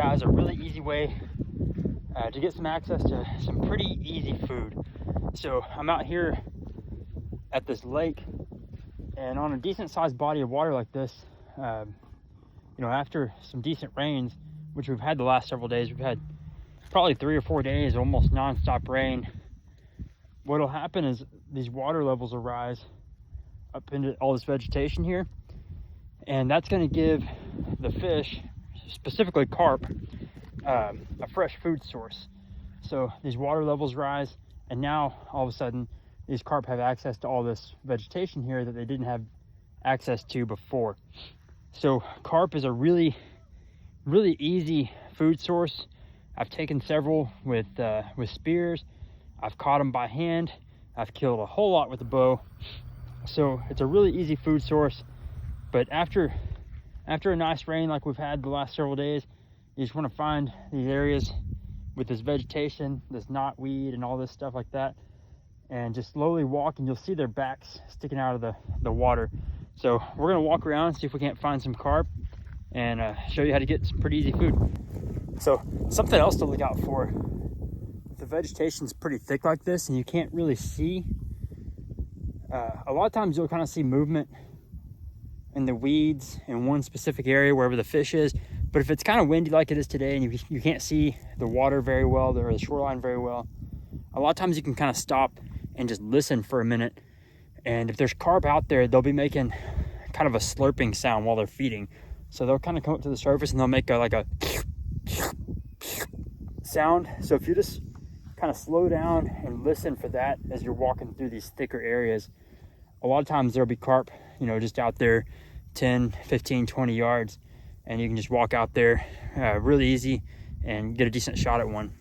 that as a really easy way to get some access to some pretty easy food. So I'm out here at this lake, and on a decent sized body of water like this, you know, after some decent rains, which we've had the last several days, we've had probably 3 or 4 days almost non-stop rain. What'll happen is these water levels will rise up into all this vegetation here, and that's going to give the fish, specifically carp, a fresh food source. So these water levels rise, and now all of a sudden these carp have access to all this vegetation here that they didn't have access to before. So carp is a really easy food source. I've taken several with spears. I've caught them by hand. I've killed a whole lot with a bow. So it's a really easy food source. But after a nice rain like we've had the last several days, you just want to find these areas with this vegetation, this knotweed and all this stuff like that, and just slowly walk, and you'll see their backs sticking out of the water. So we're gonna walk around, see if we can't find some carp, and show you how to get some pretty easy food. So something else to look out for, if the vegetation's pretty thick like this and you can't really see, a lot of times you'll kind of see movement in the weeds in one specific area wherever the fish is. But if it's kind of windy like it is today and you can't see the water very well or the shoreline very well, a lot of times you can kind of stop and just listen for a minute. And if there's carp out there, they'll be making kind of a slurping sound while they're feeding. So they'll kind of come up to the surface and they'll make like a sound. So if you just kind of slow down and listen for that as you're walking through these thicker areas, a lot of times there'll be carp, you know, just out there 10, 15, 20 yards. And you can just walk out there really easy and get a decent shot at one.